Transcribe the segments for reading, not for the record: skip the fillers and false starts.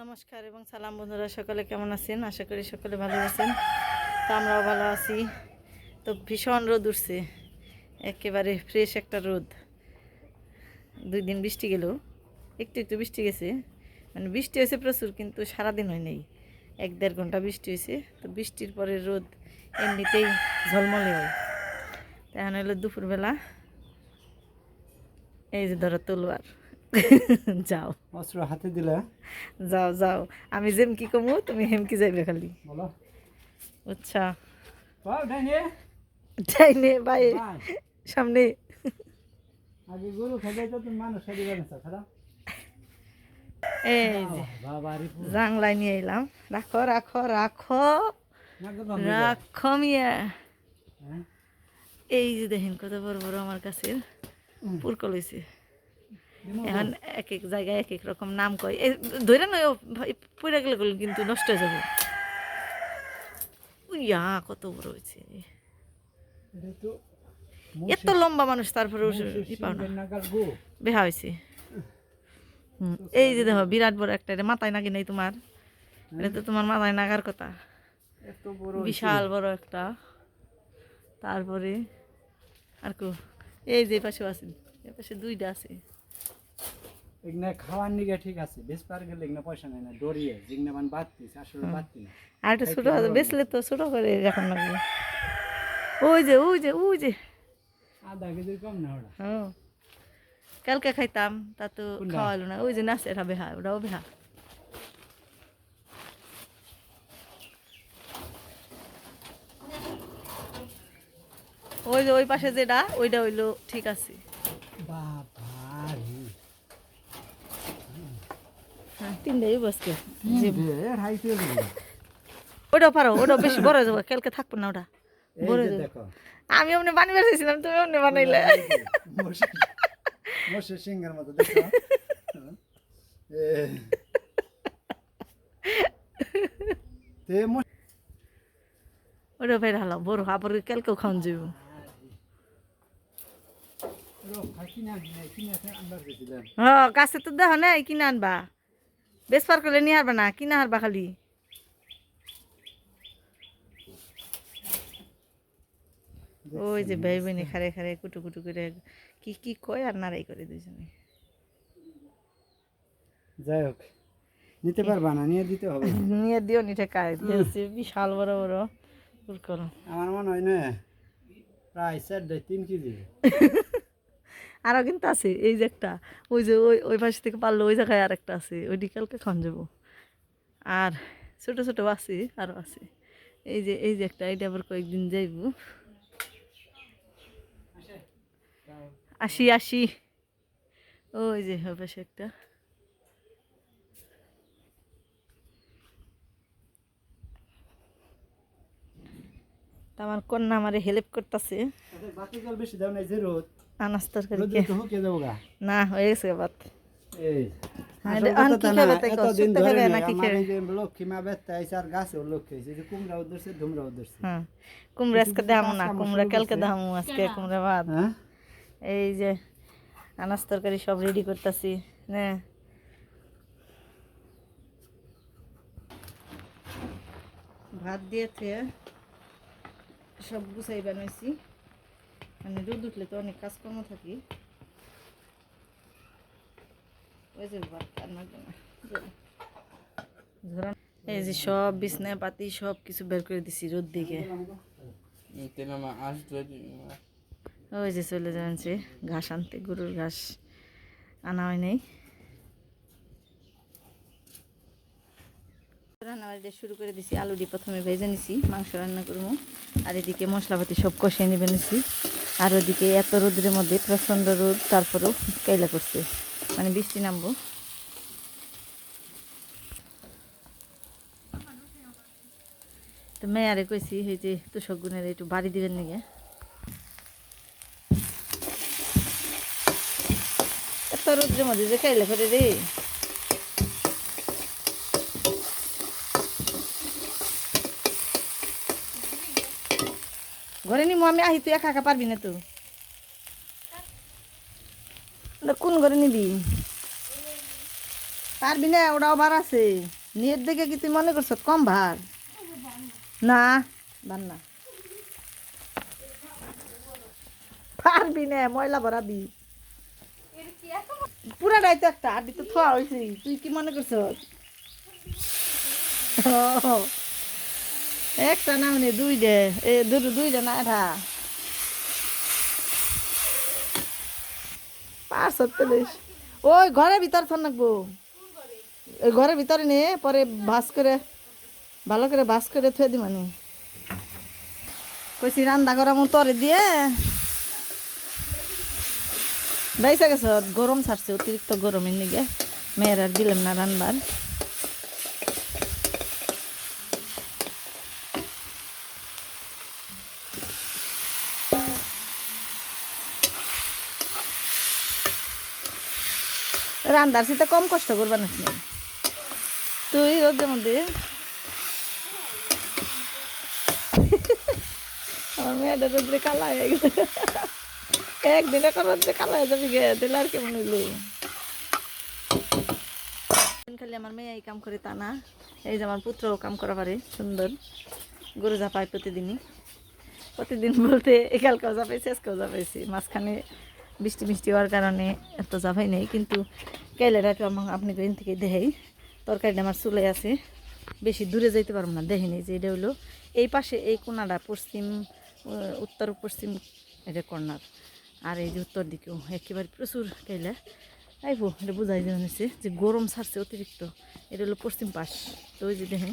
নমস্কার এবং সালাম বন্ধুরা, সকলে কেমন আছেন? আশা করি সকলে ভালো আছেন। তো আমরাও ভালো আছি। তো ভীষণ রোদ উঠছে, একেবারে ফ্রেশ একটা রোদ। 2 দিন বৃষ্টি গেল, একটু একটু বৃষ্টি গেছে, মানে বৃষ্টি হয়েছে প্রচুর, কিন্তু সারাদিন হয় নাই, 1-1.5 ঘন্টা বৃষ্টি হয়েছে। তো বৃষ্টির পরে রোদ এমনিতেই ঝলমলে হয়। তো এখন হলো দুপুরবেলা, এই যে ধরো তলোয়ার। যাও অস্ত্র হাতে দিলে যাও যাও, আমি যেম কি কমু, তুমি হেমকি যাইবে খালি, বলো। আচ্ছা? বাও ডাইনে ডাইনে বাই বাই সামনে। আগে গরু খেলে তো তুমি মানুষ খেতে পারেন সারা। এই যে বাবারি জাংলাই নিয়ে এলাম। রাখো রাখো রাখো রাখো মিয়া। হ্যাঁ এই যে দেখেন কত বড় বড় আমার কাছের পুরকল হয়েছে। এখন এক এক জায়গায় এক এক রকম নাম কয়, ধরে নয় পড়ে গেলে কিন্তু নষ্ট হয়ে যাবো। ইয়া কত বড় হয়েছে, এটা তো এত লম্বা মানুষ, তারপরে ই পাও না, বেহা হয়েছে। এই যে দেখো বিরাট বড় একটা, এটা মাথায় নাকি নেই তোমার? এটা তো তোমার মাথায় নাগার কথা, এত বড় বিশাল বড় একটা। তারপরে আর কো, এই যে পাশে আছে, এর পাশে 2টা আছে। এগনা খাওয়ার নিগে ঠিক আছে, বেশ পার গেলে এগনা পয়সা নেই না, ডরিয়ে জিগনা মান বাড়তিস আসলে বাড়তি না। আর একটা ছোটো বেচলে তো ছোটো করে এখন লাগবে। ওই যে ওই যে ওই যে আধা কেজির কম না ওটা। হ্যাঁ, কালকে খাইতাম, তা তো কোনটা? খাওয়ালো না। ওই যে নাচে, এটা বেহা, ওটাও বেহা। ওই যে ওই পাশে যেটা, ওইটা হইলো ঠিক আছে। বাবারি হ্যাঁ, 3টাই বসকে। এর হাইতে দিল। ওটাও পারো, ওটাও বেশি বড় হয়ে যাবো, কালকে থাকবো না ওটা, এই বড় যে হয়ে যাবে। দেখো আমি অমনি বানিয়ে চাইছিলাম, তুমি অমনি বানাইলে। মোষের সিংহের মতো দেখো। তে ওটা ফের হালাম বড়, আবার কালকেও খাওয়ান যাবো। হ্যাঁ, গাছে তো দেখো না, কিনে আনবা, বেশ পার করলে নিয়ে হারবা না, কিনা হারবা খালি। ওই যে ভাই বোনে খারে খারে কুটু কুটু করে কি কি কয় আর নাড়াই করে দুজনে। যাই হোক, নিতে পারবা না, নিয়ে দিতে হবে। নিয়ে দিও নি ঠেকায় দিয়েছি, বিশাল বড় বড় পুরকল। আমার মনে হয় না প্রায় 3.5 কেজি। আরও কিন্তু আছে, এই যে একটা, ওই যে ওই ওই পাশ থেকে পারলো, ওই জায়গায় আর একটা আছে, ওই কালকে খান যাবো। আর ছোট ছোট আছে, আরও আছে। এই যে একটা, এটা আবার কয়েকদিন যাইব। আসি আসি, ওই যে ওই পাশে একটা। তা আমার কন্যা আমারে হেল্প করতেছে। বাতি জল বেশি দাও নাই যে রোদ আনাজ তরকারি রোদ তো হুকে যাবো গা। না, হয়ে গেছে বাত। এই এখন কি খাবে তাই কও, শুক্তো খাবে নাকি খাবে? লক্ষ্মী মা বেত্তা আইসে আর গাছে লক্ষ্মী আইসে, যে কুমড়া উধরছে ধুমরা উধরছে। হ্যাঁ, কুমড়া আজকে দামু না, কুমড়া কালকে দামু, আজকে কুমড়া ভাত। হ্যাঁ এই যে আনাজ তরকারি সব রেডি করতেছি। না, ভাত দিয়েছে, সব গুছাই বানাইছি, মানে রোদ উঠলে তো অনেক কাজকর্ম থাকি। ওই যে ভাত রান্না এই যে সব বিছনা পাতি সব কিছু বের করে দিছি রোদ দিকে। ওই যে চলে যাবেন সে ঘাস আনতে, গরুর ঘাস আনা হয় নাই। রান্না বাড়িটা শুরু করে দিছি, আলুটি প্রথমে ভেজে নিছি, মাংস রান্না করবো। আর এদিকে মশলাপাতি সব কষিয়ে নিবে নিছি। আর ওদিকে এত রোদের মধ্যে, প্রচণ্ড রোদ, তারপরেও কাইলা করছে, মানে বৃষ্টি নামবো। তো মেয়ারে কইছি এই যে তোষক গুণের একটু বাড়ি দিবেন নাকি। এত রোদ্রের মধ্যে যে খাইলে করে রে, ঘরে নিমু আমি, আহি তুই একা একা পারবি না তো। কোন ঘরে নিবি? পারবি না, ওটাও ভার আছে। নেট দেখে কি তুই মনে করছ কম ভার? না ভার না, পারবি না, ময়লা ভরাবি। পুরাটাই তো একটা আড্ডি তো থোয়া হয়েছি, তুই কি মনে করছ? একটা না মানে দুইটা, দুইটা না এটা পাঁচ সত্তরিশ। ওই ঘরের ভিতর থন রাখবো, ওই ঘরের ভিতরে নিয়ে পরে ভাস করে ভালো করে ভাস করে থুয়ে দি মানে কইছি রান্না করা মতো তরে দিয়ে বাইসা গেছ। গরম ছাড়ছে, অতিরিক্ত গরমের নিগে মেয়ের আর দিলাম না রান্নার। রান্নার সেটা কম কষ্ট করবা না তুই রোদের মধ্যে। আমার মেয়েটা রোদ্রে কালা হয়ে গেছে, একদিন এখন রোদ্রে কালা হয়ে যাবি গে, দিলে আর কেমন হইল। খালি আমার মেয়ে এই কাম করে তা না, এই যে আমার পুত্রও কাম করা পারে সুন্দর, গরু ঝাপায় প্রতিদিনই। প্রতিদিন বলতে একালকেও ঝাপাইছি, আজকেও ঝাপাইছি। মাঝখানে বৃষ্টি মিষ্টি হওয়ার কারণে এত ঝাপাই নেই, কিন্তু কেলে রাখে আপনি গ্রিন থেকে দেখাই। তরকারিটা আমার চুলে আছে, বেশি দূরে যাইতে পারবো না। দেখেনি যে এটা হইলো এই পাশে, এই কোনাটা পশ্চিম উত্তর পশ্চিম, এটা কর্নার। আর এই যে উত্তর দিকেও একেবারে প্রচুর কেলে আইবো। এটা বোঝাই যাচ্ছে যে গরম ছাড়ছে অতিরিক্ত। এটা হলো পশ্চিম পাশ, তো ওই যে দেখেন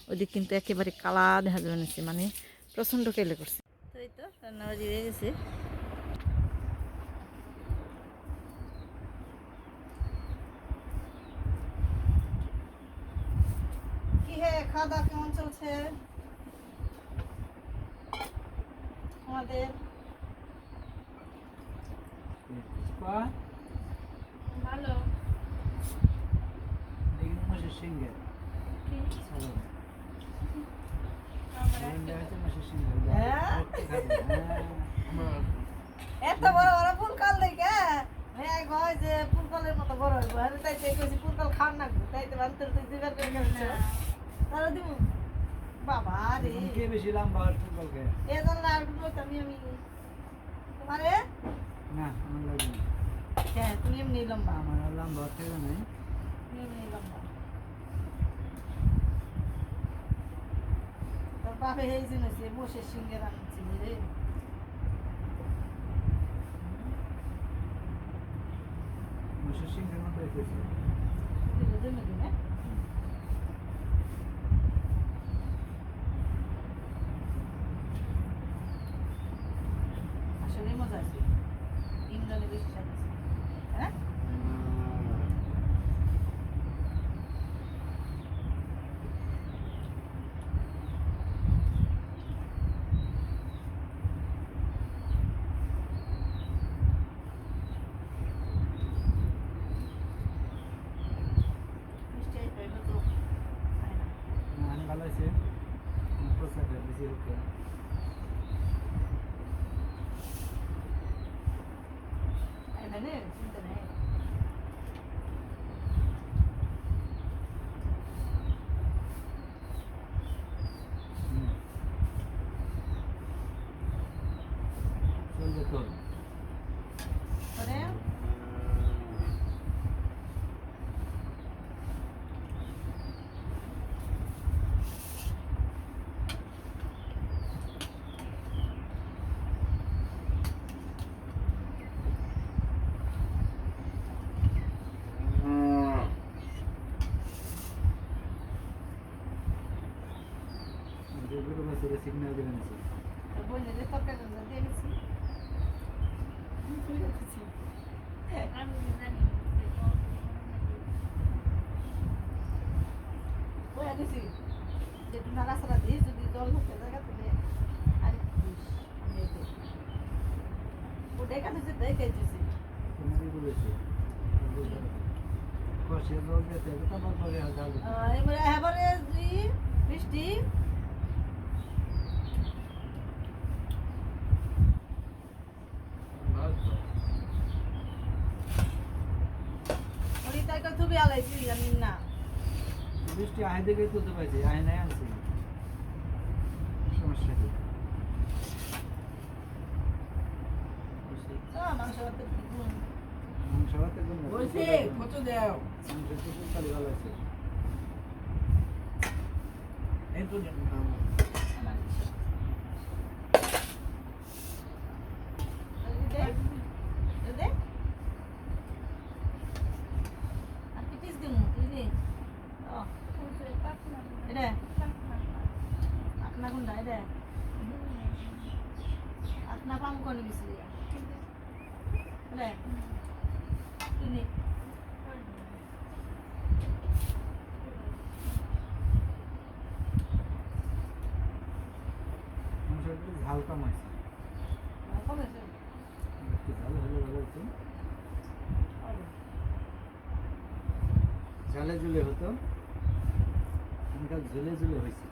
ওইদিক কিন্তু একেবারে কালা দেখা যাবে নিচ্ছে, মানে প্রচণ্ড কেলে করছে। তো এই তো রান্নাবাজি হয়ে গেছে। কি হে, খাওয়া দাওয়া কেমন চলছে আমাদের? ভালো। এত বড় বড় ফুলকল দেখে মেয়ে কয় যে ফুলকলের মতো বড় হইব, আমি তাই কইছি ফুলকল খান না, তাই তো বানতে তুই দিবার করে গেছে তারা দিব। বাবা রে, কে বেশি লম্বা ফুটবল কে? এ জন্য আর বলতাম আমি তোমারে না, আমার লাগে না। হ্যাঁ, তুমি এমনি লম্বা, আমার লম্বা থেকে নাই। তুমি এমনি লম্বা। তোর বাপে এই জিনিস বসে সিংহে রাখছি রে। মশের সিংহের মতো এসেছে। আসলে মজা আছে, ইমরানে বেশি স্বাদ আছে। হ্যাঁ, মিষ্টি আইতে হইলো তো খায় না। আমি ভালো আছে। প্রসাদ বেশি হচ্ছে। খায় না রে, চিন্তা নেই। চলবে তোর। পরে গরু বাছুরে সিগন্যাল দিবেন। বললে যে তরকারি রান্না দিয়ে গেছি, তুই রেখেছি। বলে দিছি যে তুমি নাড়াচাড়া দিস, যদি জল ঢুকে জায়গা তুমি আর একটু দিস। আমি এই যে ও ডেকা দিচ্ছে, দেখে দিছি। তোমারই বলেছে। কষে জল দিতে হবে, তারপর পরে ডাল দিতে হবে। এবারে এবারে বৃষ্টি ওই তাই কথা ছবি আলাইছি জানি না। বৃষ্টি আহে দেখেই তুলতে পারছি, আহে নাই আনছি। সমস্যা কি? মাংস ভাতের মাংস ভাতের জন্য বলছি কত দাও মাংসের তো তরকারি ভালো আছে। এই তো দেন মাংসের একটু ঝাল কম আছে, একটু ঝাল হলে ভালো হতো। ঝালে ঝুলে হতো, এখানকার ঝুলে ঝুলে হয়েছে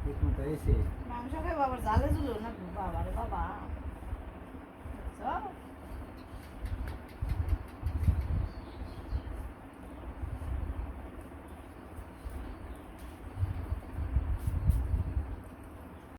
ঠিক মতো এসে। মাংস খাই বাবার জালে জুলো না বাবা রে বাবা